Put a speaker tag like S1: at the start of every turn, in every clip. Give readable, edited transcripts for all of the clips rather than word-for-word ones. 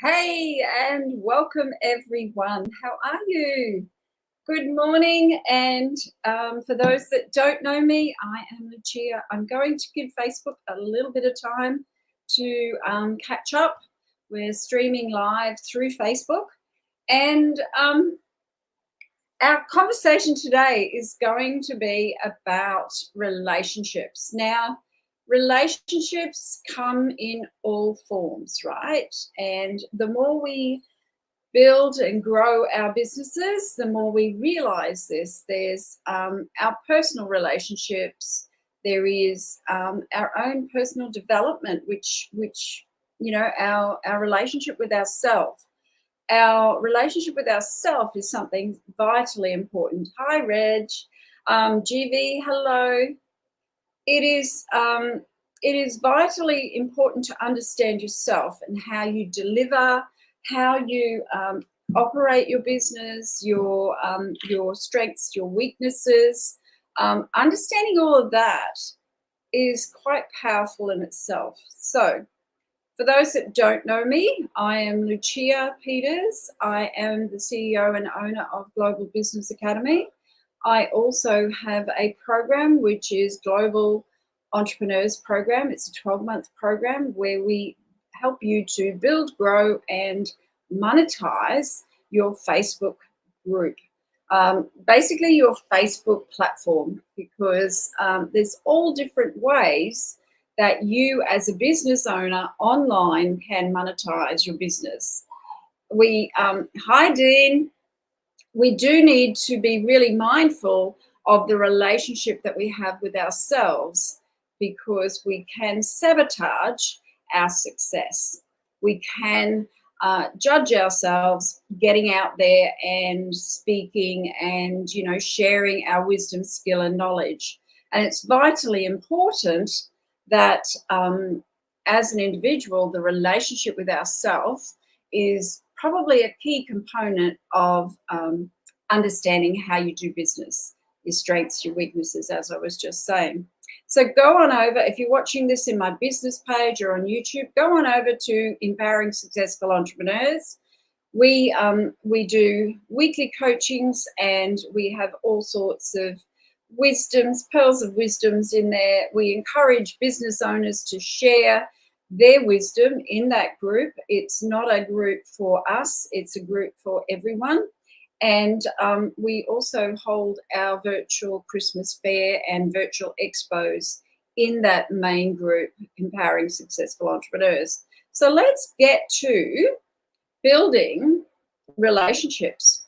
S1: Hey, and welcome everyone. How are you? Good morning. And for those that don't know me, I am Lucia. I'm going to give Facebook a little bit of time to catch up. We're streaming live through Facebook. And our conversation today is going to be about relationships. Now, relationships come in all forms, right? And the more we build and grow our businesses, the more we realize this. There's our personal relationships. There is our own personal development, which our relationship with ourselves. Our relationship with ourselves is something vitally important. Hi, Reg. GV, hello. It is vitally important to understand yourself and how you deliver, how you operate your business, your strengths, your weaknesses. Understanding all of that is quite powerful in itself. So, for those that don't know me, I am Lucia Peters. I am the CEO and owner of Global Business Academy. I also have a program which is Global Entrepreneurs Program. It's a 12-month program where we help you to build, grow, and monetize your Facebook group. Basically your Facebook platform, because there's all different ways that you as a business owner online can monetize your business. Hi Dean, we do need to be really mindful of the relationship that we have with ourselves, because we can sabotage our success. We can judge ourselves getting out there and speaking and sharing our wisdom, skill, and knowledge. And it's vitally important that as an individual, the relationship with ourselves is probably a key component of understanding how you do business, your strengths, your weaknesses, as I was just saying. So go on over, if you're watching this in my business page or on YouTube, go on over to Empowering Successful Entrepreneurs. We do weekly coachings, and we have all sorts of wisdoms, pearls of wisdoms in there. We encourage business owners to share their wisdom in that group. It's not a group for us, it's a group for everyone. And we also hold our virtual Christmas fair and virtual expos in that main group, Empowering Successful Entrepreneurs. So let's get to building relationships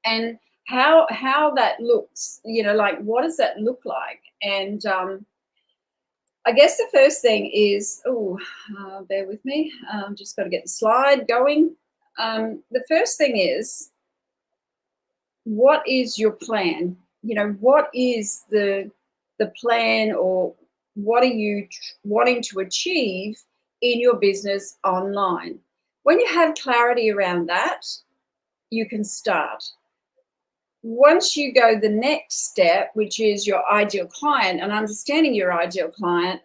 S1: and how that looks, like what does that look like? And I guess the first thing is, bear with me, just got to get the slide going. The first thing is, what is your plan? What is the plan, or what are you wanting to achieve in your business online? When you have clarity around that, you can start. Once you go the next step, which is your ideal client and understanding your ideal client,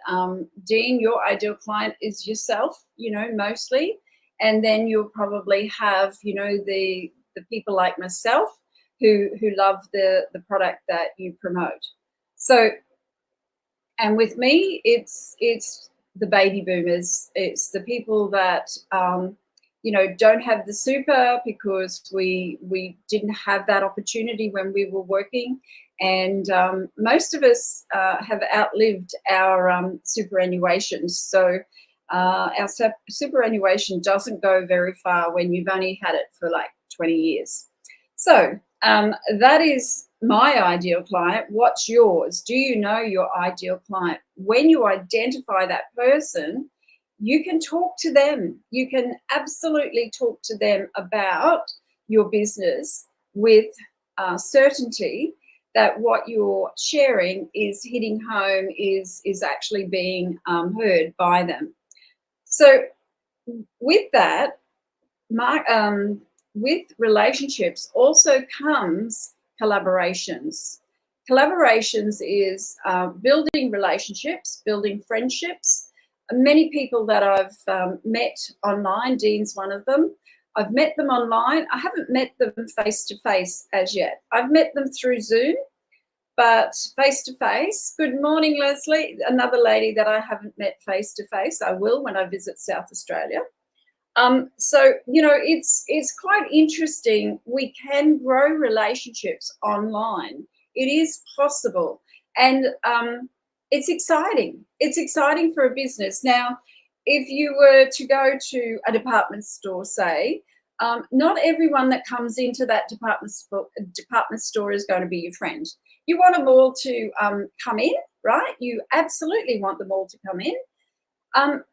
S1: Dean, your ideal client is yourself, mostly. And then you'll probably have, the people like myself who love the product that you promote. So, and with me, it's the baby boomers. It's the people that don't have the super, because we didn't have that opportunity when we were working, and most of us have outlived our superannuation. So our superannuation doesn't go very far when you've only had it for like 20 years. So that is my ideal client. What's yours? Do you know your ideal client? When you identify that person, you can talk to them. You can absolutely talk to them about your business with certainty that what you're sharing is hitting home, is actually being heard by them. So with that, with relationships also comes collaborations. Collaborations is building relationships, building friendships, Many people that I've met online, Dean's one of them. I've met them online. I haven't met them face to face as yet. I've met them through Zoom, but face to face. Good morning, Leslie. Another lady that I haven't met face to face. I will when I visit South Australia. So you know, it's quite interesting. We can grow relationships online. It is possible, and it's exciting. It's exciting for a business. Now, if you were to go to a department store, say, not everyone that comes into that department store is going to be your friend. You want them all to come in, right? You absolutely want them all to come in,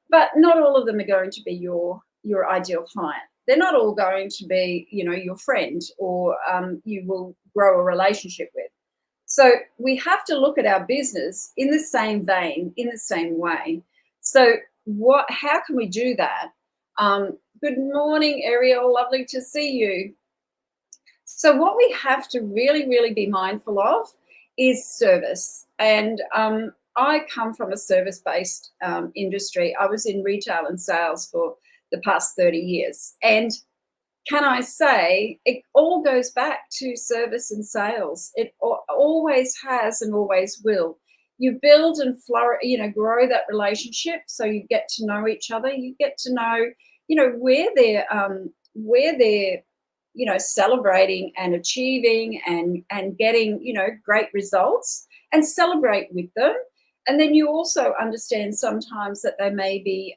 S1: but not all of them are going to be your ideal client. They're not all going to be, you know, your friend or you will grow a relationship with. So we have to look at our business in the same vein, in the same way. So how can we do that? Good morning, Ariel. Lovely to see you. So what we have to really, really be mindful of is service. And I come from a service-based industry. I was in retail and sales for the past 30 years. And can I say, it all goes back to service and sales. It always has and always will. You build and flourish, you know, grow that relationship so you get to know each other. You get to know, you know, where they're you know, celebrating and achieving and getting, you know, great results, and celebrate with them. And then you also understand sometimes that they may be,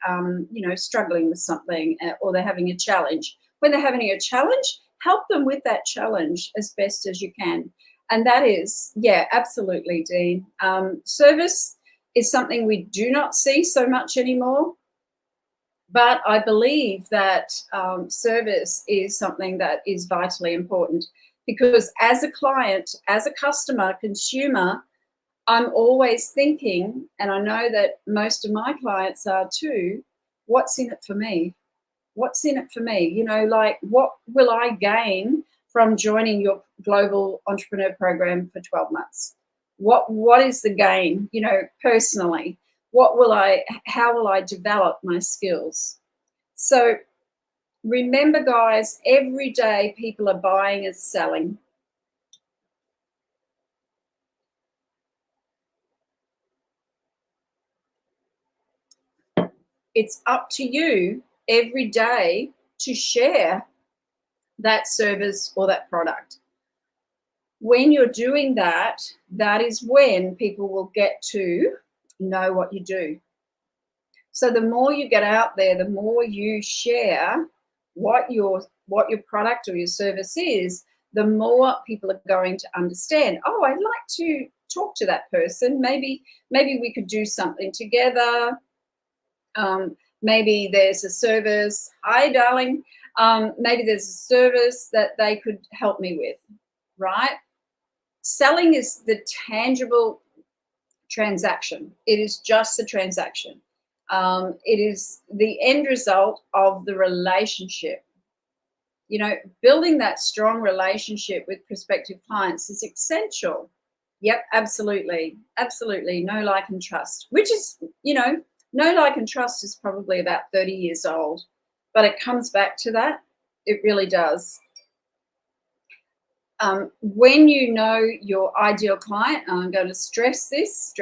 S1: you know, struggling with something or they're having a challenge. When they're having a challenge, help them with that challenge as best as you can. And that is, yeah, absolutely, Dean. Service is something we do not see so much anymore. But I believe that service is something that is vitally important, because as a client, as a customer, consumer, I'm always thinking, and I know that most of my clients are too, what's in it for me? What's in it for me? You know, like, what will I gain from joining your global entrepreneur program for 12 months? What is the gain, you know, personally? How will I develop my skills? So remember, guys, every day people are buying and selling. It's up to you every day to share that service or that product. When you're doing that, that is when people will get to know what you do. So the more you get out there, the more you share what your product or your service is, the more people are going to understand, oh, I'd like to talk to that person. Maybe we could do something together. Maybe there's a service. Hi, darling. Maybe there's a service that they could help me with, right? Selling is the tangible transaction. It is just the transaction. It is the end result of the relationship. You know, building that strong relationship with prospective clients is essential. Yep, absolutely. Absolutely. Know, like, and trust, which is, you know, know, like, and trust is probably about 30 years old, but it comes back to that. It really does. When you know your ideal client, and I'm going to stress this,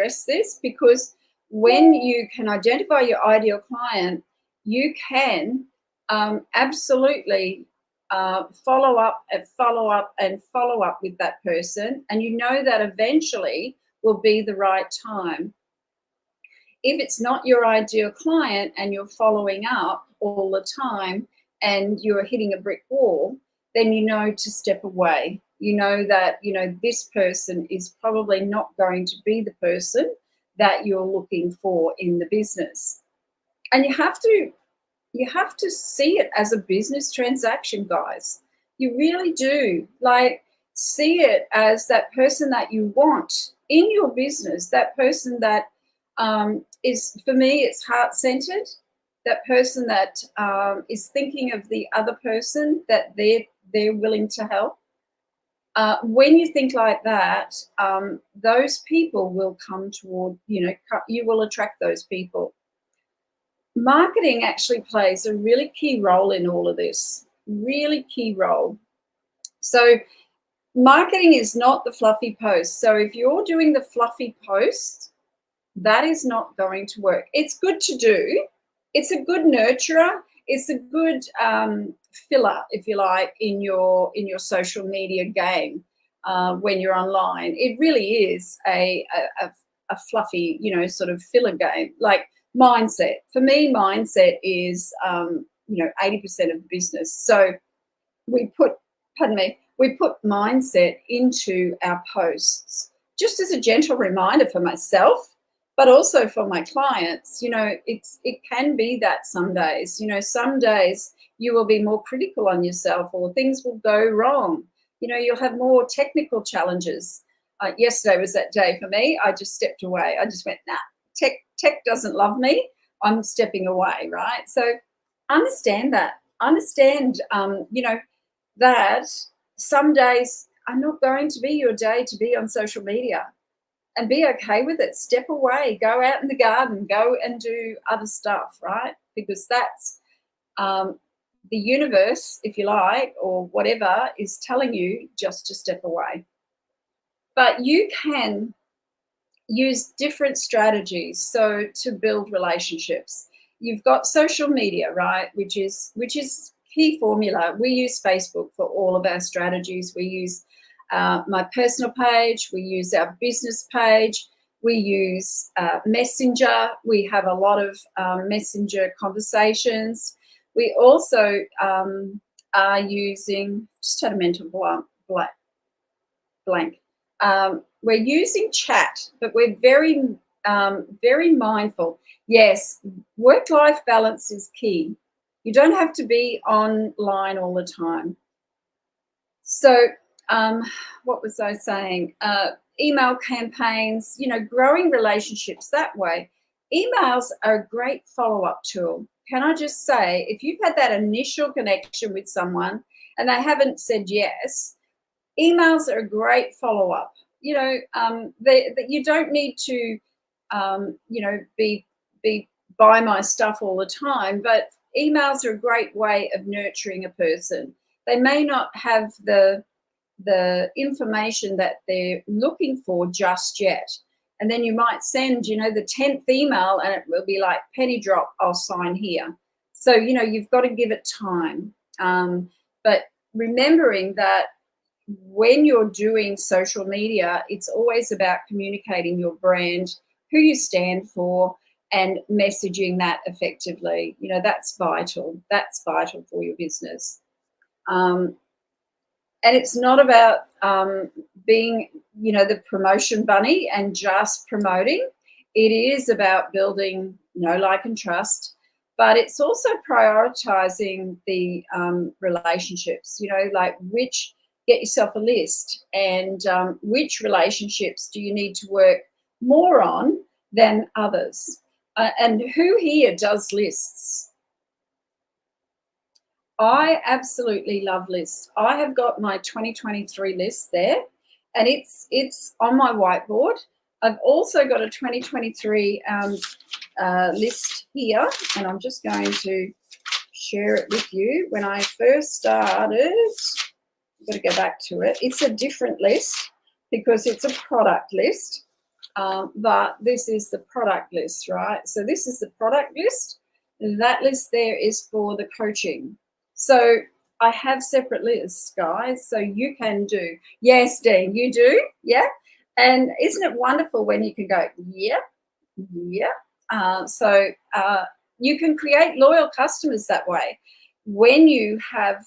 S1: because when you can identify your ideal client, you can absolutely follow up with that person, and you know that eventually will be the right time. If it's not your ideal client and you're following up all the time and you're hitting a brick wall, then you know to step away. You know that, you know, this person is probably not going to be the person that you're looking for in the business. And you have to see it as a business transaction, guys. You really do. Like, see it as that person that you want in your business, that person that is, for me, it's heart-centered, that person that is thinking of the other person that they're willing to help. When you think like that, those people will come toward, you know, you will attract those people. marketing actually plays a really key role in all of this, really key role. So marketing is not the fluffy post. So if you're doing the fluffy post, that is not going to work. It's good to do. It's a good nurturer. It's a good filler, if you like, in your social media game when you're online. It really is a fluffy, sort of filler game. Like mindset. For me, mindset is 80% of the business. So we put mindset into our posts just as a gentle reminder for myself, but also for my clients. It can be that some days, some days you will be more critical on yourself, or things will go wrong. You'll have more technical challenges. Yesterday was that day for me. I just stepped away. I just went, nah, tech doesn't love me. I'm stepping away, right? So understand that. Understand, that some days are not going to be your day to be on social media, and be okay with it. Step away, go out in the garden, go and do other stuff, right? Because that's the universe, if you like, or whatever is telling you just to step away. But you can use different strategies to build relationships. You've got social media, right, which is key formula. We use Facebook for all of our strategies. We use my personal page. We use our business page. We use Messenger. We have a lot of Messenger conversations. We also are using, just had a mental blank. We're using chat, but we're very, very mindful. Yes, work-life balance is key. You don't have to be online all the time. So what was I saying? Email campaigns, growing relationships that way. Emails are a great follow-up tool. Can I just say, if you've had that initial connection with someone and they haven't said yes, emails are a great follow-up. You don't need to, be buy my stuff all the time, but emails are a great way of nurturing a person. They may not have the information that they're looking for just yet. And then you might send, the 10th email, and it will be like, penny drop, I'll sign here. So, you've got to give it time. But remembering that when you're doing social media, it's always about communicating your brand, who you stand for, and messaging that effectively. That's vital. That's vital for your business. And it's not about being, the promotion bunny and just promoting. It is about building know, like, and trust. But it's also prioritizing the relationships, get yourself a list, and which relationships do you need to work more on than others? And who here does lists? I absolutely love lists. I have got my 2023 list there, and it's on my whiteboard. I've also got a 2023 list here, and I'm just going to share it with you. When I first started, I've got to go back to it. It's a different list because it's a product list, but this is the product list, right? So this is the product list. That list there is for the coaching. So I have separate lists, guys, so you can do. Yes, Dean, you do, yeah? And isn't it wonderful when you can go, yeah, yeah. So you can create loyal customers that way. When you have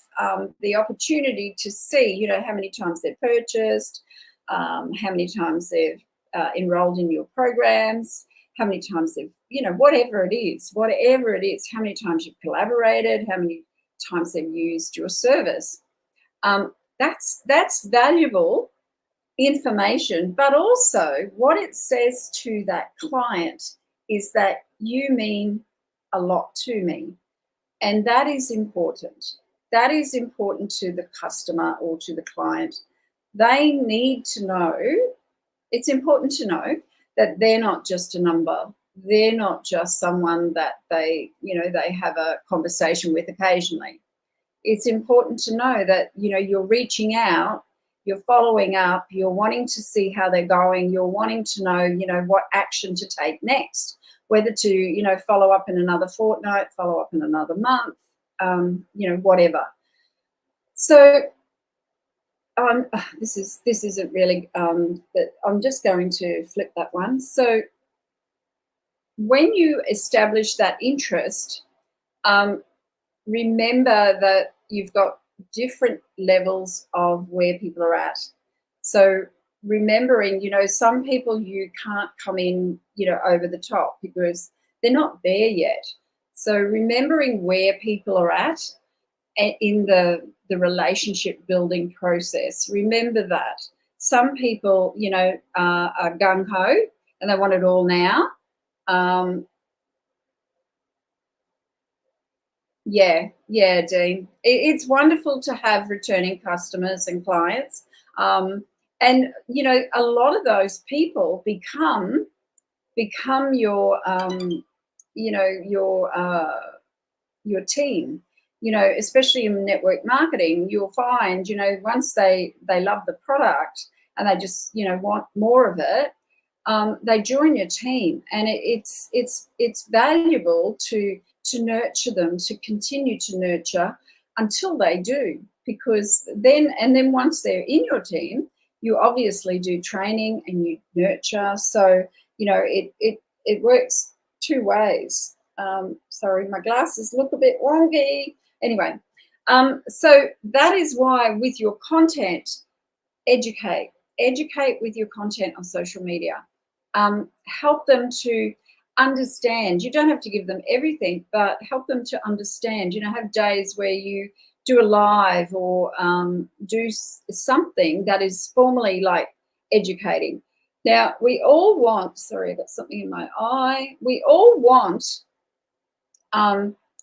S1: the opportunity to see, how many times they've purchased, how many times they've enrolled in your programs, how many times they've, whatever it is, how many times you've collaborated, how many times they've used your service. That's valuable information, but also what it says to that client is that you mean a lot to me. And that is important. That is important to the customer or to the client. They need to know, it's important to know that they're not just a number. they're not just someone that they, they have a conversation with occasionally. It's important to know that, you're reaching out, you're following up, you're wanting to see how they're going, you're wanting to know, what action to take next, whether to, follow up in another fortnight, follow up in another month, whatever. So this isn't really, but I'm just going to flip that one. So when you establish that interest, remember that you've got different levels of where people are at. So remembering, some people you can't come in, over the top because they're not there yet. So remembering where people are at in the relationship building process. Remember that some people, are gung ho and they want it all now. Yeah, Dean. It's wonderful to have returning customers and clients. And a lot of those people become your your team. Especially in network marketing, you'll find, once they love the product and they just, want more of it, they join your team, and it's valuable to nurture them, to continue to nurture until they do, because then once they're in your team, you obviously do training and you nurture. So it works two ways. Sorry, my glasses look a bit wonky. Anyway, so that is why with your content, educate with your content on social media. Help them to understand. You don't have to give them everything, but help them to understand. Have days where you do a live or do something that is formally like educating. Now, we all want, sorry, I got something in my eye. We all want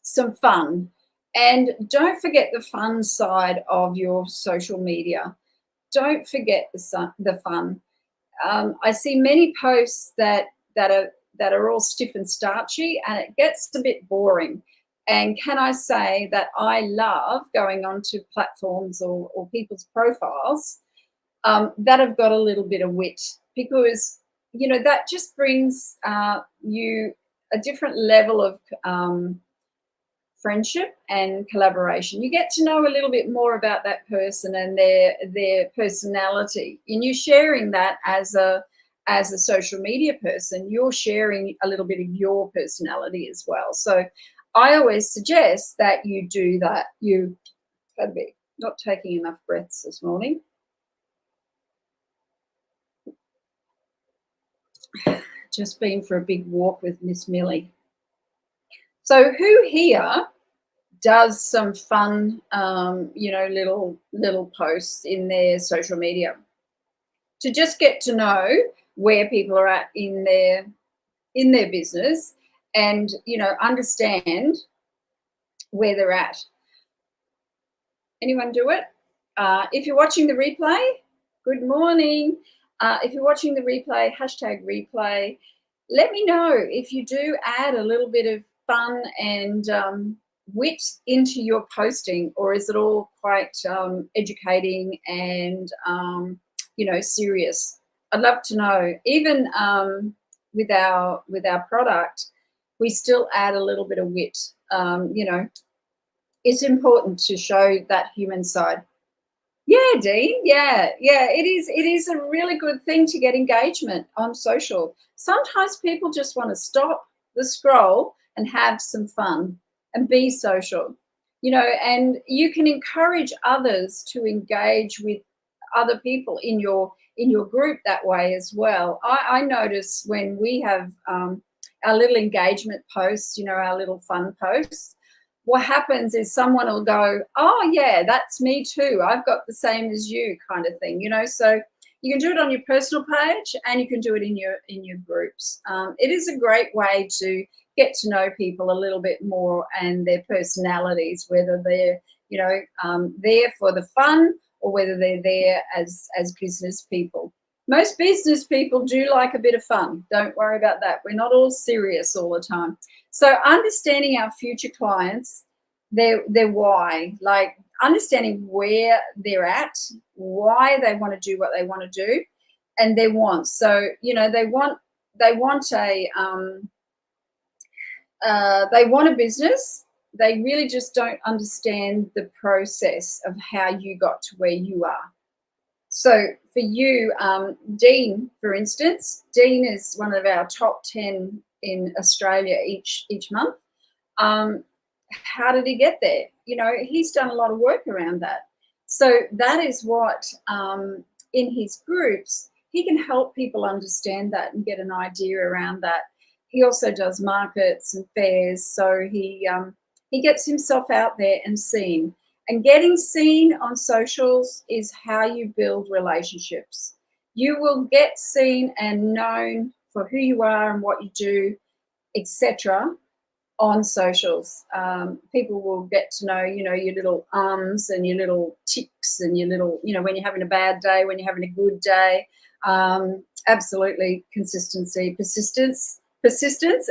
S1: some fun. And don't forget the fun side of your social media. Don't forget the fun. I see many posts that are all stiff and starchy, and it gets a bit boring. And can I say that I love going onto platforms or people's profiles that have got a little bit of wit, because that just brings you a different level of friendship and collaboration. You get to know a little bit more about that person and their personality, and you're sharing that as a social media person. You're sharing a little bit of your personality as well. So I always suggest that you do that. You had be not taking enough breaths this morning. Just been for a big walk with Miss Millie. So who here does some fun, little posts in their social media to just get to know where people are at in their business and, understand where they're at? Anyone do it? If you're watching the replay, good morning. If you're watching the replay, #replay, let me know if you do add a little bit of fun and wit into your posting, or is it all quite educating and serious? I'd love to know. Even with our product, we still add a little bit of wit. It's important to show that human side. Yeah, Dean. Yeah. It is a really good thing to get engagement on social. Sometimes people just want to stop the scroll and have some fun and be social, and you can encourage others to engage with other people in your group that way as well. I notice when we have our little engagement posts, our little fun posts, what happens is someone will go, oh yeah, that's me too, I've got the same as you, kind of thing. So you can do it on your personal page and you can do it in your groups. It is a great way to get to know people a little bit more and their personalities, whether they're there for the fun or whether they're there as business people. Most business people do like a bit of fun. Don't worry about that. We're not all serious all the time. So understanding our future clients, their why, like understanding where they're at, why they want to do what they want to do, and their wants. So they want they want a business. They really just don't understand the process of how you got to where you are. So for you, Dean, for instance, Dean is one of our top 10 in Australia each month. How did he get there? He's done a lot of work around that. So that is what, in his groups, he can help people understand that and get an idea around that. He also does markets and fairs, so he gets himself out there and seen. And getting seen on socials is how you build relationships. You will get seen and known for who you are and what you do, etc. on socials. People will get to know, your little ums and your little ticks and your little, when you're having a bad day, when you're having a good day. Absolutely consistency, persistence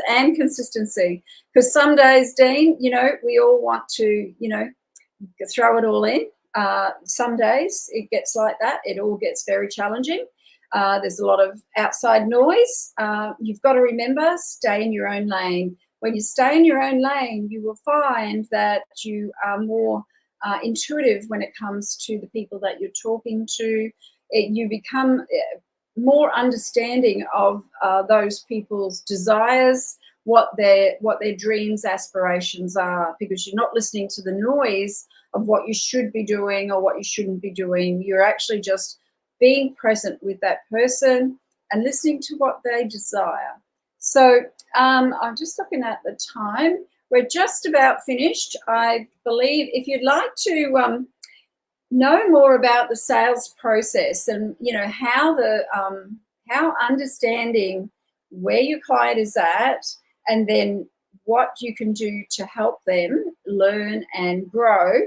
S1: and consistency. Because some days, Dean, we all want to, throw it all in. Some days it gets like that. It all gets very challenging. There's a lot of outside noise. You've got to remember, stay in your own lane. When you stay in your own lane, you will find that you are more intuitive when it comes to the people that you're talking to. You become more understanding of those people's desires, what their dreams, aspirations are, because you're not listening to the noise of what you should be doing or what you shouldn't be doing. You're actually just being present with that person and listening to what they desire. So I'm just looking at the time. We're just about finished. I believe if you'd like to know more about the sales process and how understanding where your client is at, and then what you can do to help them learn and grow,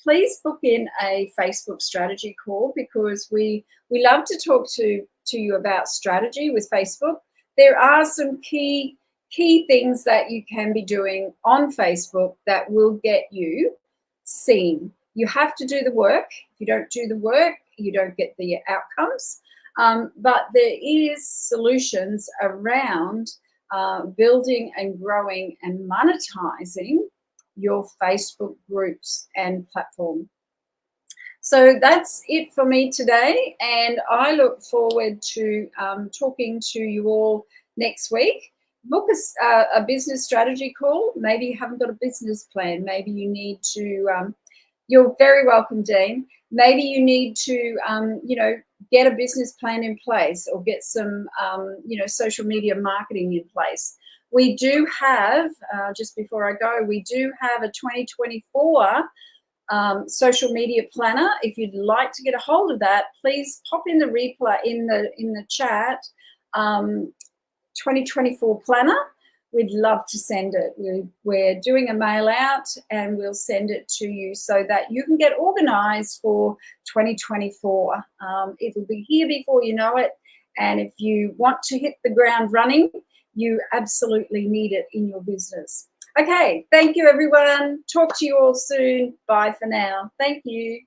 S1: please book in a Facebook strategy call, because we love to talk to you about strategy with Facebook. There are some key things that you can be doing on Facebook that will get you seen. You have to do the work. If you don't do the work, you don't get the outcomes. But there is solutions around building and growing and monetizing your Facebook groups and platform. So that's it for me today, and I look forward to talking to you all next week. Book a business strategy call. Maybe you haven't got a business plan. Maybe you need to, you're very welcome, Dean. Maybe you need to, get a business plan in place, or get some, social media marketing in place. We do have, just before I go, we do have a 2024 social media planner. If you'd like to get a hold of that, please pop in the replay in the chat. 2024 planner. We'd love to send it. We're doing a mail out, and we'll send it to you so that you can get organized for 2024. It'll be here before you know it. And if you want to hit the ground running, you absolutely need it in your business. Okay, thank you, everyone. Talk to you all soon. Bye for now. Thank you.